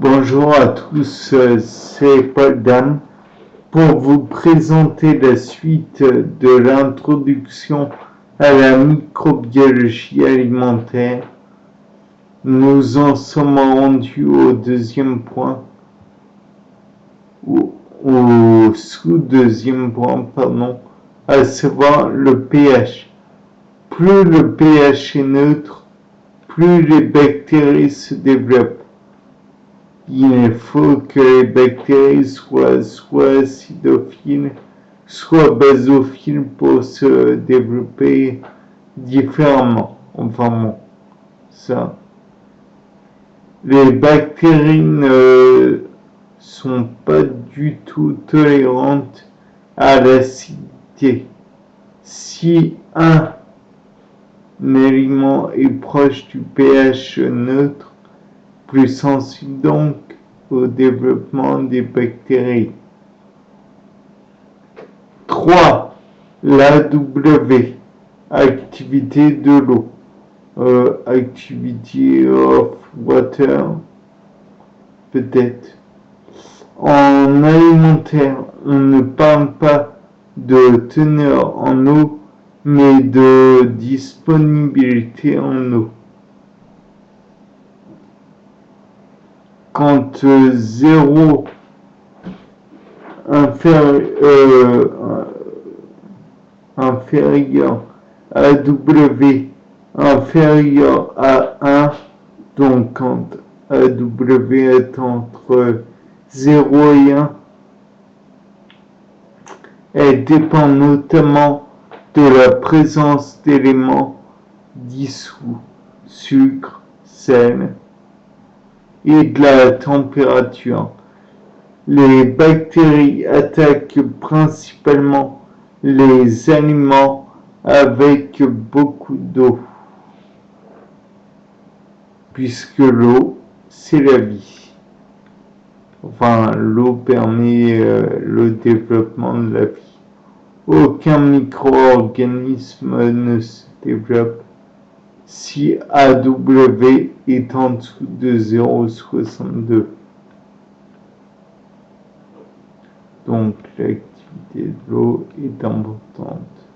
Bonjour à tous, c'est Paul Dam pour vous présenter la suite de l'introduction à la microbiologie alimentaire. Nous en sommes rendus au deuxième point, au sous-deuxième point, à savoir le pH. Plus le pH est neutre, plus les bactéries se développent. Il faut que les bactéries soient soit acidophiles, soit basophiles pour se développer différemment. Enfin bon, ça. Les bactéries ne sont pas du tout tolérantes à l'acidité. Si un aliment est proche du pH neutre, plus sensible donc au développement des bactéries. 3. L'AW, activité de l'eau, activity of water, peut-être. En alimentaire, on ne parle pas de teneur en eau, mais de disponibilité en eau. Quand 0 inférieur à W inférieur à 1, donc quand AW est entre 0 et 1, elle dépend notamment de la présence d'éléments dissous, sucre, sel, et de la température. Les bactéries attaquent principalement les aliments avec beaucoup d'eau, puisque l'eau, c'est la vie. Enfin, l'eau permet le développement de la vie. Aucun micro-organisme ne se développe si AW est en dessous de 0,62. Donc l'activité de l'eau est importante.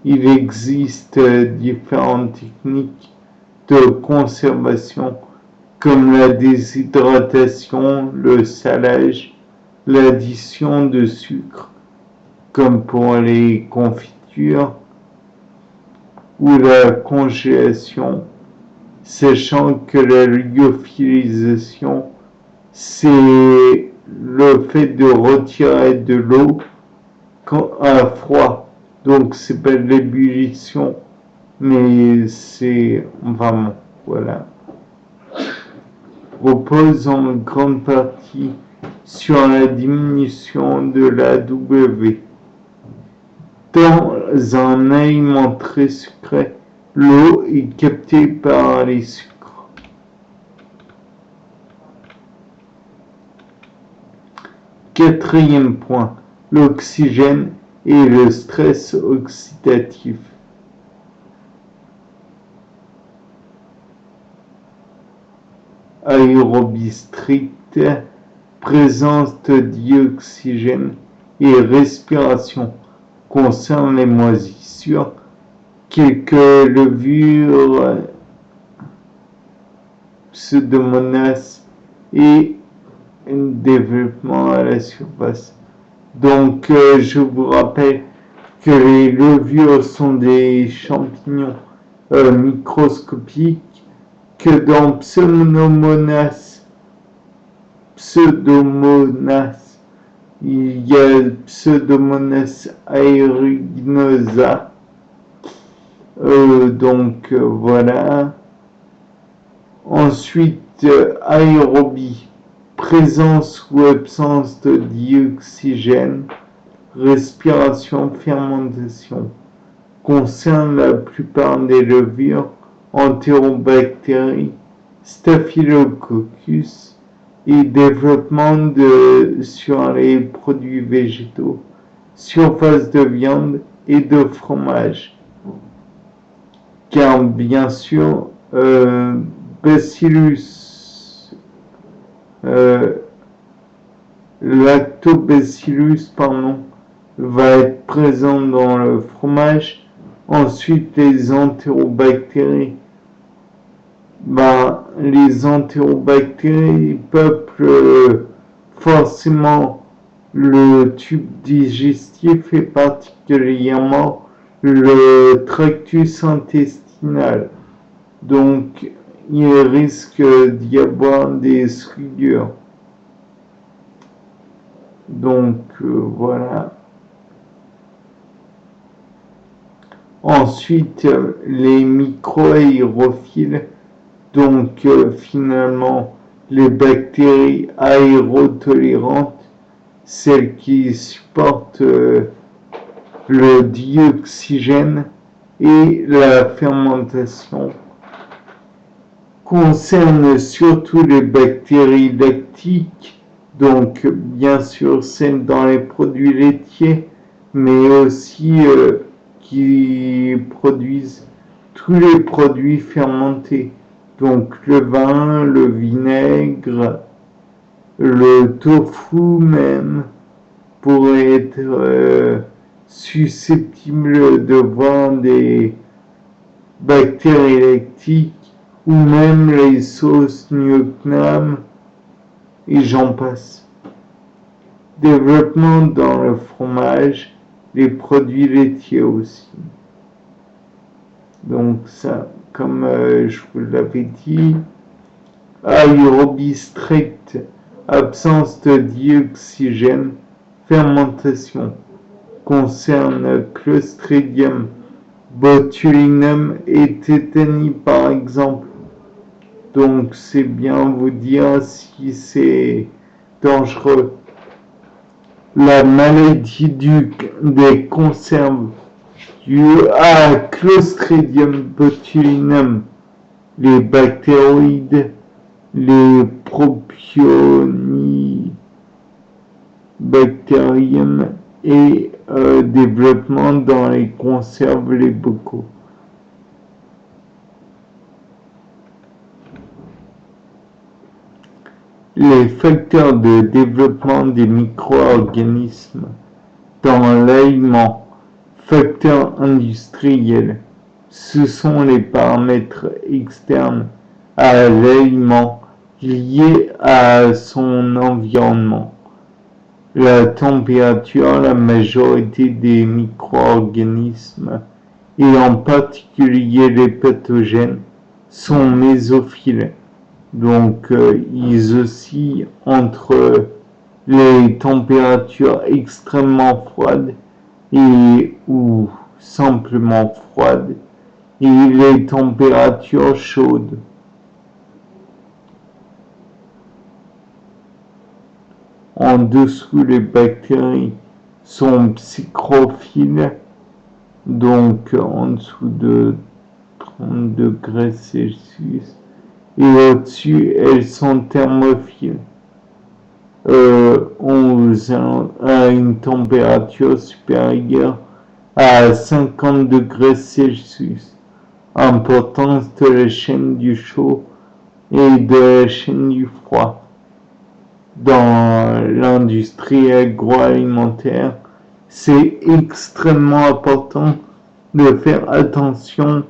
Il existe différentes techniques de conservation comme la déshydratation, le salage, l'addition de sucre comme pour les confitures, ou la congélation, sachant que la lyophilisation, c'est le fait de retirer de l'eau à froid. Donc c'est pas de l'ébullition, mais c'est vraiment, voilà. Repose en grande partie sur la diminution de l'AW. Dans un aliment très sucré, l'eau est captée par les sucres. Quatrième point, l'oxygène et le stress oxydatif. Aérobie stricte, présence de dioxygène et respiration concerne les moisissures, quelques levures, pseudomonas et un développement à la surface. Donc je vous rappelle que les levures sont des champignons microscopiques, que dans Pseudomonas, il y a Pseudomonas aeruginosa. Donc voilà. Ensuite, aérobie, présence ou absence de dioxygène, respiration, fermentation, concerne la plupart des levures, Enterobactéries, Staphylococcus et développement sur les produits végétaux, surface de viande et de fromage. Car bien sûr, Bacillus lactobacillus, va être présent dans le fromage. Ensuite, les entérobactéries. Les entérobactéries peuplent forcément le tube digestif et particulièrement le tractus intestinal. Donc, il risque d'y avoir des souillures. Donc, voilà. Ensuite, les micro-aérophiles. Donc, finalement, les bactéries aérotolérantes, celles qui supportent le dioxygène et la fermentation, concernent surtout les bactéries lactiques, donc bien sûr celles dans les produits laitiers, mais aussi qui produisent tous les produits fermentés. Donc le vin, le vinaigre, le tofu même pourrait être susceptible de voir des bactéries lactiques ou même les sauces Nuocnam et j'en passe. Développement dans le fromage, les produits laitiers aussi. Donc ça, comme je vous l'avais dit, aérobie stricte, absence de dioxygène, fermentation, concerne Clostridium botulinum et tétanie par exemple. Donc c'est bien vous dire si c'est dangereux. La maladie des conserves due à Clostridium botulinum, les bactéroïdes, les propionibacterium et développement dans les conserves, les bocaux. Les facteurs de développement des micro-organismes dans l'aliment, facteurs industriels, ce sont les paramètres externes à l'aliment liés à son environnement. La température, la majorité des micro-organismes, et en particulier les pathogènes, sont mésophiles. Donc, ils oscillent entre les températures extrêmement froides ou simplement froides et les températures chaudes. En dessous, les bactéries sont psychrophiles, donc en dessous de 30 degrés Celsius. Et au-dessus, elles sont thermophiles à une température supérieure à 50 degrés Celsius. Importance de la chaîne du chaud et de la chaîne du froid. Dans l'industrie agroalimentaire, c'est extrêmement important de faire attention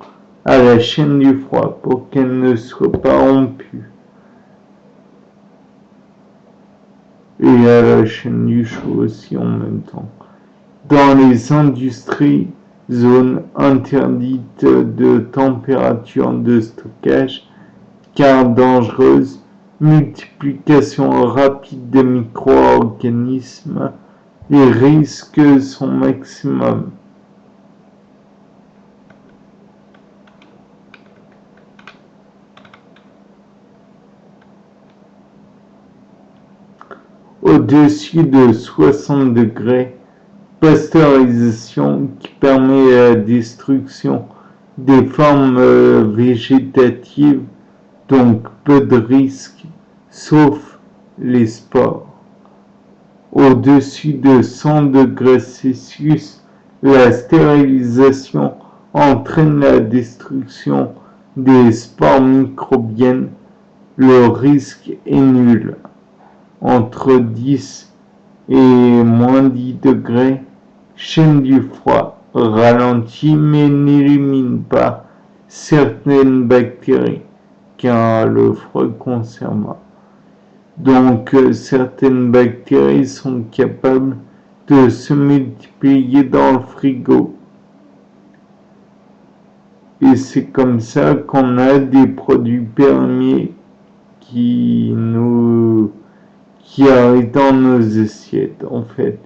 à la chaîne du froid pour qu'elle ne soit pas rompue. Et à la chaîne du chaud aussi en même temps. Dans les industries, zones interdites de température de stockage, car dangereuses, multiplication rapide des micro-organismes, les risques sont maximum. Au-dessus de 60 degrés, pasteurisation qui permet la destruction des formes végétatives, donc peu de risques, sauf les spores. Au-dessus de 100 degrés Celsius, la stérilisation entraîne la destruction des spores microbiennes. Le risque est nul. entre 10 et moins 10 degrés, chaîne du froid, ralentit mais n'élimine pas certaines bactéries, car le froid conserve. Donc certaines bactéries sont capables de se multiplier dans le frigo. Et c'est comme ça qu'on a des produits périmés qui arrivent dans nos assiettes, en fait.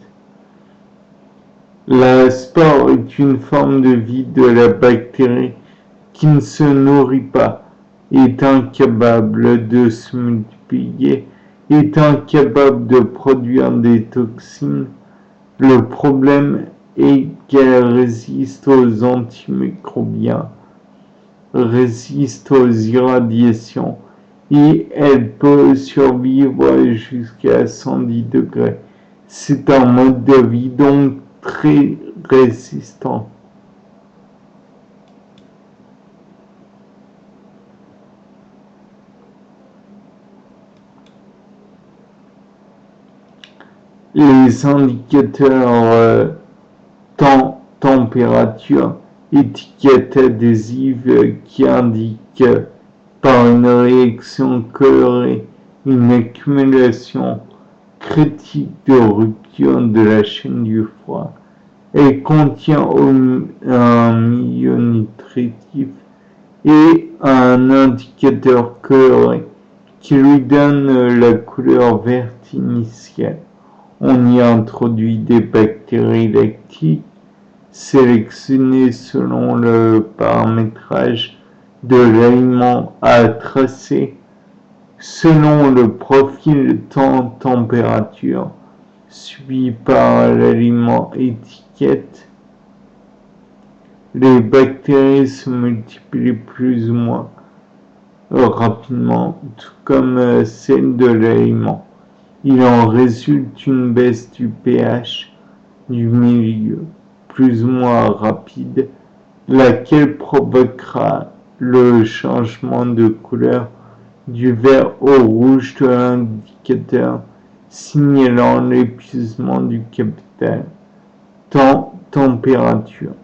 La spore est une forme de vie de la bactérie qui ne se nourrit pas, est incapable de se multiplier, est incapable de produire des toxines. Le problème est qu'elle résiste aux antimicrobiens, résiste aux irradiations et elle peut survivre jusqu'à 110 degrés. C'est un mode de vie donc très résistant. Les indicateurs température, étiquette adhésive qui indique par une réaction colorée une accumulation critique de rupture de la chaîne du froid. Elle contient un milieu nutritif et un indicateur coloré qui lui donne la couleur verte initiale. On y introduit des bactéries lactiques sélectionnées selon le paramétrage de l'aliment à tracer selon le profil temps-température suivi par l'aliment étiquette. Les bactéries se multiplient plus ou moins rapidement, tout comme celles de l'aliment. Il en résulte une baisse du pH du milieu, plus ou moins rapide, laquelle provoquera le changement de couleur du vert au rouge de l'indicateur, signalant l'épuisement du capital temps-température.